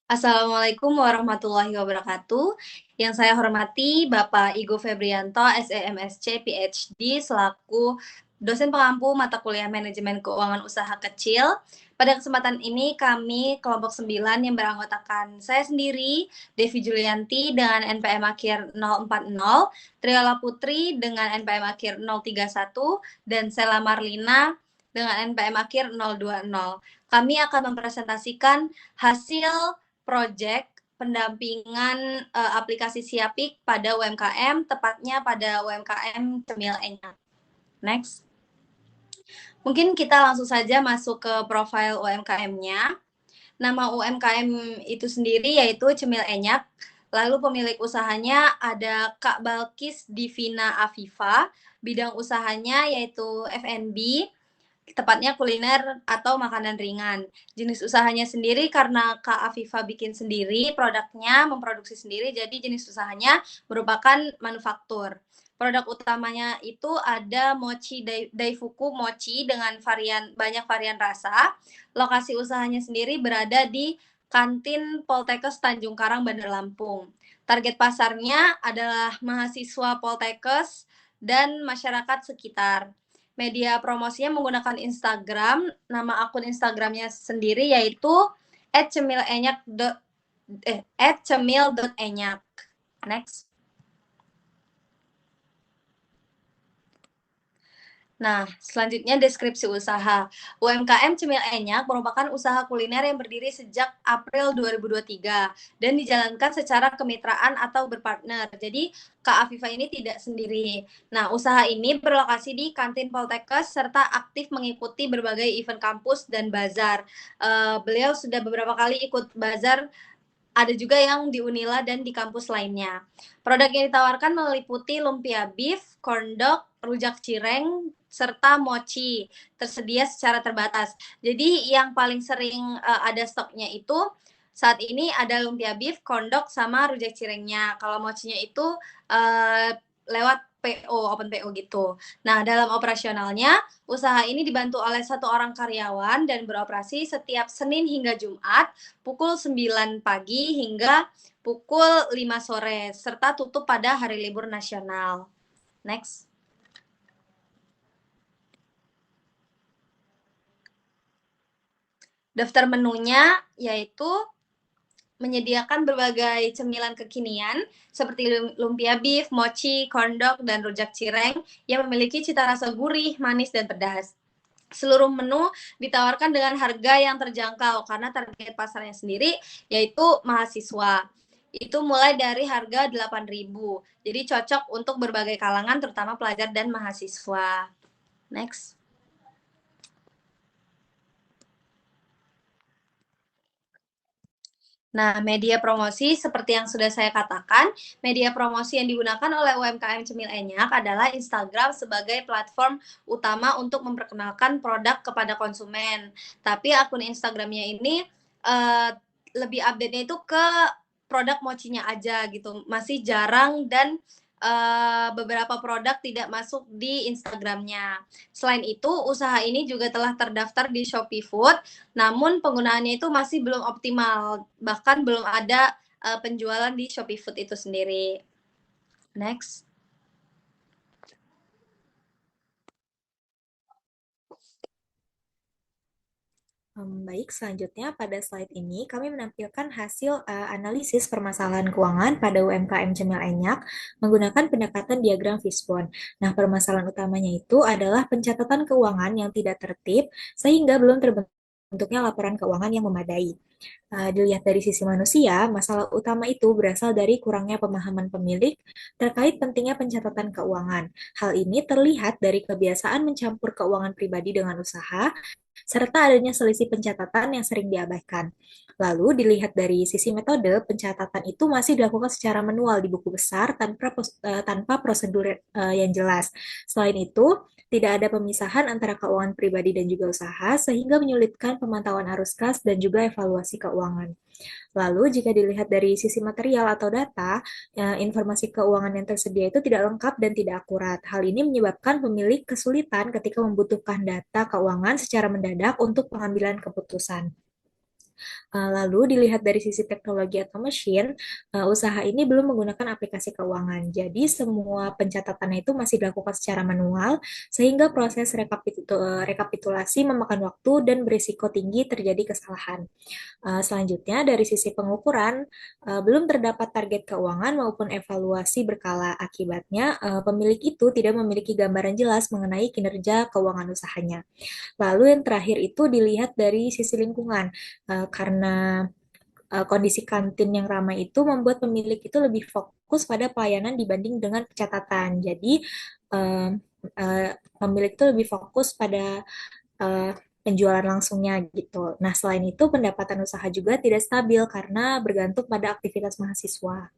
Assalamualaikum warahmatullahi wabarakatuh. Yang saya hormati Bapak Igo Febrianto, SEMSC, PhD, selaku dosen pengampu mata kuliah Manajemen Keuangan Usaha Kecil. Pada kesempatan ini kami kelompok 9 yang beranggotakan saya sendiri, Devi Julianti dengan NPM akhir 040, Triola Putri dengan NPM akhir 031, dan Sela Marlina dengan NPM akhir 020. Kami akan mempresentasikan hasil project pendampingan aplikasi Siapik pada UMKM, tepatnya pada UMKM Cemil Enyak. Next. Mungkin kita langsung saja masuk ke profil UMKM-nya. Nama UMKM itu sendiri yaitu Cemil Enyak. Lalu pemilik usahanya ada Kak Balkis Divina Afifa. Bidang usahanya yaitu F&B, tepatnya kuliner atau makanan ringan. Jenis usahanya sendiri karena Kak Afifa bikin sendiri produknya, memproduksi sendiri, jadi jenis usahanya merupakan manufaktur. Produk utamanya itu ada mochi daifuku mochi dengan banyak varian rasa. Lokasi usahanya sendiri berada di Kantin Poltekkes Tanjung Karang, Bandar Lampung. Target pasarnya adalah mahasiswa Poltekkes dan masyarakat sekitar. Media promosinya menggunakan Instagram, nama akun Instagramnya sendiri yaitu @cemil.enyak. Next. Nah, selanjutnya deskripsi usaha. UMKM Cemil Enyak merupakan usaha kuliner yang berdiri sejak April 2023 dan dijalankan secara kemitraan atau berpartner. Jadi, Kak Afifa ini tidak sendiri. Nah, usaha ini berlokasi di Kantin Poltekkes serta aktif mengikuti berbagai event kampus dan bazar. Beliau sudah beberapa kali ikut bazar, ada juga yang di Unila dan di kampus lainnya. Produk yang ditawarkan meliputi lumpia beef, corn dog, rujak cireng, serta mochi. Tersedia secara terbatas. Jadi yang paling sering ada stoknya itu saat ini ada lumpia beef, corn dog, sama rujak cirengnya. Kalau mochinya itu lewat PO, open PO gitu. Nah, dalam operasionalnya, usaha ini dibantu oleh 1 orang karyawan dan beroperasi setiap Senin hingga Jumat pukul 9 pagi hingga pukul 5 sore, serta tutup pada hari libur nasional. Next. Daftar menunya yaitu menyediakan berbagai cemilan kekinian seperti lumpia beef, mochi, corn dog, dan rujak cireng yang memiliki cita rasa gurih, manis, dan pedas. Seluruh menu ditawarkan dengan harga yang terjangkau karena target pasarnya sendiri yaitu mahasiswa. Itu mulai dari harga 8.000. Jadi cocok untuk berbagai kalangan terutama pelajar dan mahasiswa. Next. Nah, media promosi seperti yang sudah saya katakan, media promosi yang digunakan oleh UMKM Cemil Enyak adalah Instagram sebagai platform utama untuk memperkenalkan produk kepada konsumen. Tapi akun Instagramnya ini lebih update-nya itu ke produk mochinya aja gitu. Masih jarang dan beberapa produk tidak masuk di Instagramnya. Selain itu, usaha ini juga telah terdaftar di Shopee Food, namun penggunaannya itu masih belum optimal, bahkan belum ada penjualan di Shopee Food itu sendiri. Next. Baik, selanjutnya pada slide ini kami menampilkan hasil analisis permasalahan keuangan pada UMKM Cemil Enyak menggunakan pendekatan diagram fishbone. Nah, permasalahan utamanya itu adalah pencatatan keuangan yang tidak tertib sehingga belum terbentuknya laporan keuangan yang memadai. Dilihat dari sisi manusia, masalah utama itu berasal dari kurangnya pemahaman pemilik terkait pentingnya pencatatan keuangan. Hal ini terlihat dari kebiasaan mencampur keuangan pribadi dengan usaha, serta adanya selisih pencatatan yang sering diabaikan. Lalu dilihat dari sisi metode, pencatatan itu masih dilakukan secara manual di buku besar tanpa prosedur yang jelas. Selain itu, tidak ada pemisahan antara keuangan pribadi dan juga usaha, sehingga menyulitkan pemantauan arus kas dan juga evaluasi keuangan. Lalu, jika dilihat dari sisi material atau data, informasi keuangan yang tersedia itu tidak lengkap dan tidak akurat. Hal ini menyebabkan pemilik kesulitan ketika membutuhkan data keuangan secara mendadak untuk pengambilan keputusan. Lalu dilihat dari sisi teknologi atau mesin, usaha ini belum menggunakan aplikasi keuangan. Jadi semua pencatatannya itu masih dilakukan secara manual, sehingga proses rekapitulasi memakan waktu dan berisiko tinggi terjadi kesalahan. Selanjutnya, dari sisi pengukuran, belum terdapat target keuangan maupun evaluasi berkala. Akibatnya, pemilik itu tidak memiliki gambaran jelas mengenai kinerja keuangan usahanya. Lalu yang terakhir itu dilihat dari sisi lingkungan, karena kondisi kantin yang ramai itu membuat pemilik itu lebih fokus pada pelayanan dibanding dengan pencatatan. Jadi, eh, eh, pemilik itu lebih fokus pada eh, penjualan langsungnya gitu. Nah, selain itu pendapatan usaha juga tidak stabil karena bergantung pada aktivitas mahasiswa.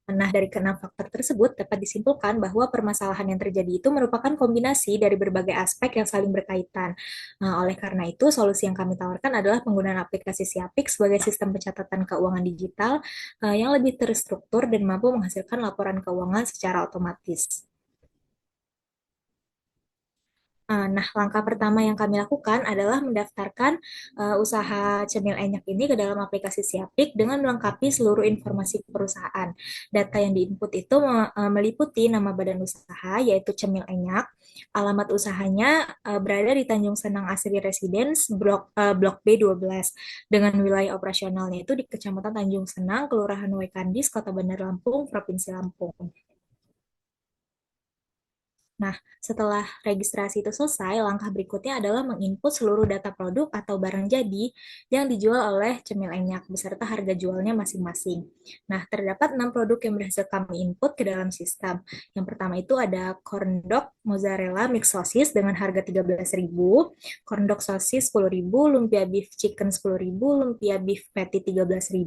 Nah, dari keenam faktor tersebut dapat disimpulkan bahwa permasalahan yang terjadi itu merupakan kombinasi dari berbagai aspek yang saling berkaitan. Nah, oleh karena itu, solusi yang kami tawarkan adalah penggunaan aplikasi Siapik sebagai sistem pencatatan keuangan digital yang lebih terstruktur dan mampu menghasilkan laporan keuangan secara otomatis. Nah, langkah pertama yang kami lakukan adalah mendaftarkan usaha Cemil Enyak ini ke dalam aplikasi Siapik dengan melengkapi seluruh informasi perusahaan. Data yang diinput itu meliputi nama badan usaha, yaitu Cemil Enyak, alamat usahanya berada di Tanjung Senang Asri Residence, Blok B12, dengan wilayah operasionalnya itu di Kecamatan Tanjung Senang, Kelurahan Waikandis, Kota Bandar Lampung, Provinsi Lampung. Nah, setelah registrasi itu selesai, langkah berikutnya adalah menginput seluruh data produk atau barang jadi yang dijual oleh Cemil Enyak beserta harga jualnya masing-masing. Nah, terdapat 6 produk yang berhasil kami input ke dalam sistem. Yang pertama itu ada corn dog mozzarella mix sosis dengan harga 13.000, corn dog sosis 10.000, lumpia beef chicken 10.000, lumpia beef patty 13.000,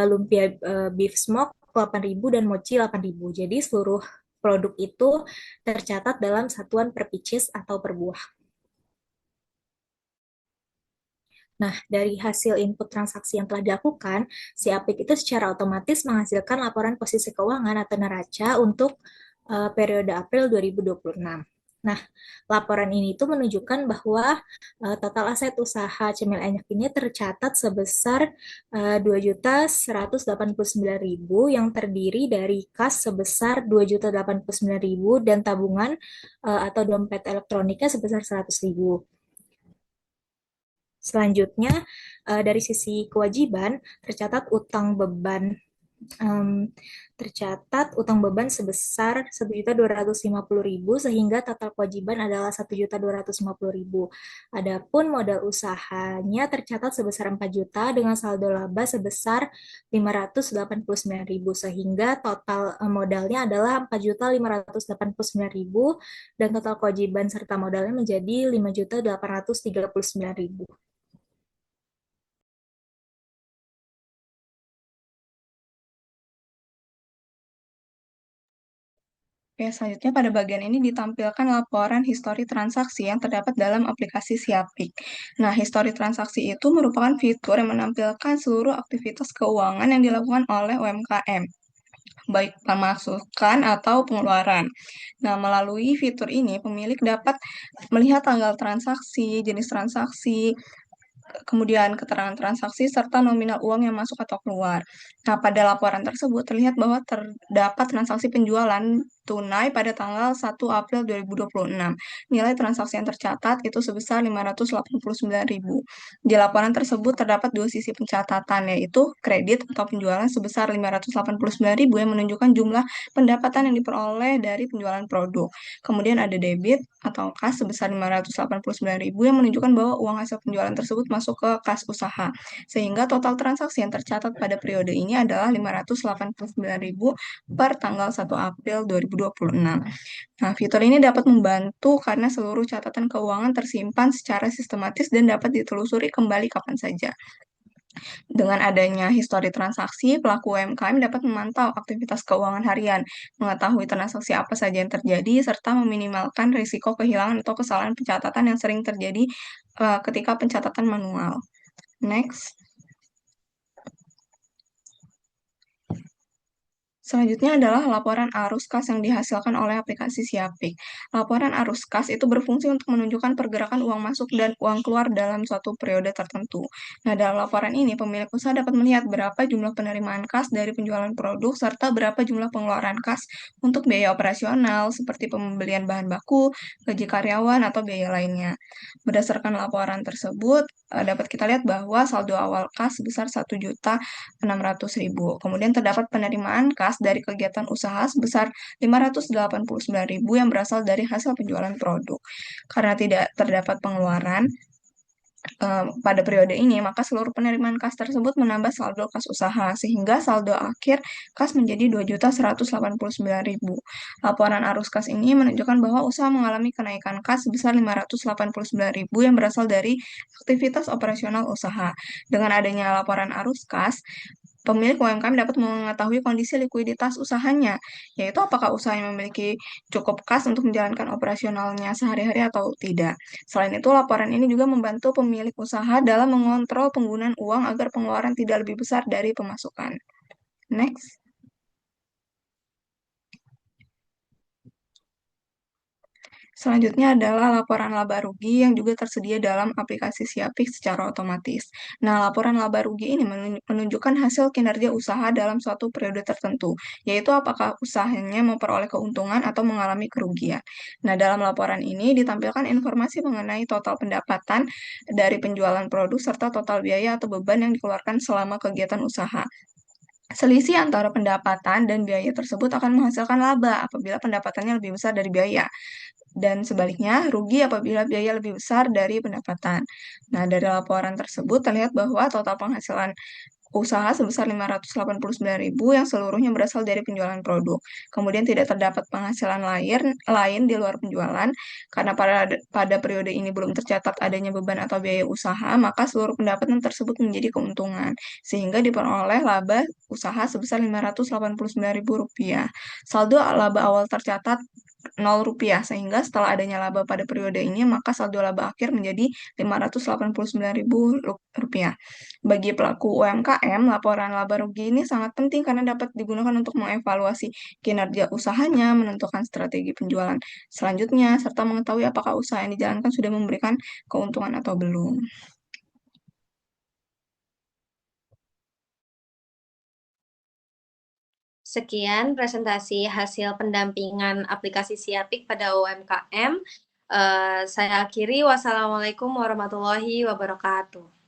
lumpia beef smoke 8.000 dan mochi 8.000. Jadi seluruh produk itu tercatat dalam satuan per pieces atau per buah. Nah, dari hasil input transaksi yang telah dilakukan, si Apik itu secara otomatis menghasilkan laporan posisi keuangan atau neraca untuk periode April 2026. Nah, laporan ini itu menunjukkan bahwa total aset usaha Cemil Enyak ini tercatat sebesar 2.189.000 yang terdiri dari kas sebesar 2.089.000 dan tabungan atau dompet elektroniknya sebesar 100.000. Selanjutnya, dari sisi kewajiban, tercatat utang beban em, tercatat utang beban sebesar 1.250.000 sehingga total kewajiban adalah 1.250.000. Adapun modal usahanya tercatat sebesar 4 juta dengan saldo laba sebesar 589.000 sehingga total modalnya adalah 4.589.000 dan total kewajiban serta modalnya menjadi 5.839.000. Oke, selanjutnya pada bagian ini ditampilkan laporan histori transaksi yang terdapat dalam aplikasi Siapik. Nah, histori transaksi itu merupakan fitur yang menampilkan seluruh aktivitas keuangan yang dilakukan oleh UMKM, baik pemasukan atau pengeluaran. Nah, melalui fitur ini, pemilik dapat melihat tanggal transaksi, jenis transaksi, kemudian keterangan transaksi, serta nominal uang yang masuk atau keluar. Nah, pada laporan tersebut terlihat bahwa terdapat transaksi penjualan tunai pada tanggal 1 April 2026. Nilai transaksi yang tercatat itu sebesar 589.000. Di laporan tersebut terdapat dua sisi pencatatan, yaitu kredit atau penjualan sebesar 589.000 yang menunjukkan jumlah pendapatan yang diperoleh dari penjualan produk. Kemudian ada debit atau kas sebesar 589.000 yang menunjukkan bahwa uang hasil penjualan tersebut masuk ke kas usaha. Sehingga total transaksi yang tercatat pada periode ini adalah 589.000 per tanggal 1 April 2026. Nah, fitur ini dapat membantu karena seluruh catatan keuangan tersimpan secara sistematis dan dapat ditelusuri kembali kapan saja. Dengan adanya histori transaksi, pelaku UMKM dapat memantau aktivitas keuangan harian, mengetahui transaksi apa saja yang terjadi, serta meminimalkan risiko kehilangan atau kesalahan pencatatan yang sering terjadi ketika pencatatan manual. Next. Selanjutnya adalah laporan arus kas yang dihasilkan oleh aplikasi Siapik. Laporan arus kas itu berfungsi untuk menunjukkan pergerakan uang masuk dan uang keluar dalam suatu periode tertentu. Nah, dalam laporan ini, pemilik usaha dapat melihat berapa jumlah penerimaan kas dari penjualan produk serta berapa jumlah pengeluaran kas untuk biaya operasional seperti pembelian bahan baku, gaji karyawan, atau biaya lainnya. Berdasarkan laporan tersebut, dapat kita lihat bahwa saldo awal kas sebesar 1.600.000. Kemudian terdapat penerimaan kas dari kegiatan usaha sebesar 589.000 yang berasal dari hasil penjualan produk. Karena tidak terdapat pengeluaran pada periode ini, maka seluruh penerimaan kas tersebut menambah saldo kas usaha, sehingga saldo akhir kas menjadi 2.189.000. Laporan arus kas ini menunjukkan bahwa usaha mengalami kenaikan kas sebesar 589.000 yang berasal dari aktivitas operasional usaha. Dengan adanya laporan arus kas, pemilik UMKM dapat mengetahui kondisi likuiditas usahanya, yaitu apakah usahanya memiliki cukup kas untuk menjalankan operasionalnya sehari-hari atau tidak. Selain itu, laporan ini juga membantu pemilik usaha dalam mengontrol penggunaan uang agar pengeluaran tidak lebih besar dari pemasukan. Next. Selanjutnya adalah laporan laba rugi yang juga tersedia dalam aplikasi Siapik secara otomatis. Nah, laporan laba rugi ini menunjukkan hasil kinerja usaha dalam suatu periode tertentu, yaitu apakah usahanya memperoleh keuntungan atau mengalami kerugian. Nah, dalam laporan ini ditampilkan informasi mengenai total pendapatan dari penjualan produk serta total biaya atau beban yang dikeluarkan selama kegiatan usaha. Selisih antara pendapatan dan biaya tersebut akan menghasilkan laba apabila pendapatannya lebih besar dari biaya dan sebaliknya rugi apabila biaya lebih besar dari pendapatan. Nah, dari laporan tersebut terlihat bahwa total penghasilan usaha sebesar 589.000 yang seluruhnya berasal dari penjualan produk. Kemudian tidak terdapat penghasilan lain di luar penjualan karena pada periode ini belum tercatat adanya beban atau biaya usaha, maka seluruh pendapatan tersebut menjadi keuntungan sehingga diperoleh laba usaha sebesar Rp589.000. Saldo laba awal tercatat Rp0 sehingga setelah adanya laba pada periode ini maka saldo laba akhir menjadi Rp589.000. Bagi pelaku UMKM, laporan laba rugi ini sangat penting karena dapat digunakan untuk mengevaluasi kinerja usahanya, menentukan strategi penjualan selanjutnya, serta mengetahui apakah usaha yang dijalankan sudah memberikan keuntungan atau belum. Sekian presentasi hasil pendampingan aplikasi Siapik pada UMKM. Saya akhiri. Wassalamualaikum warahmatullahi wabarakatuh.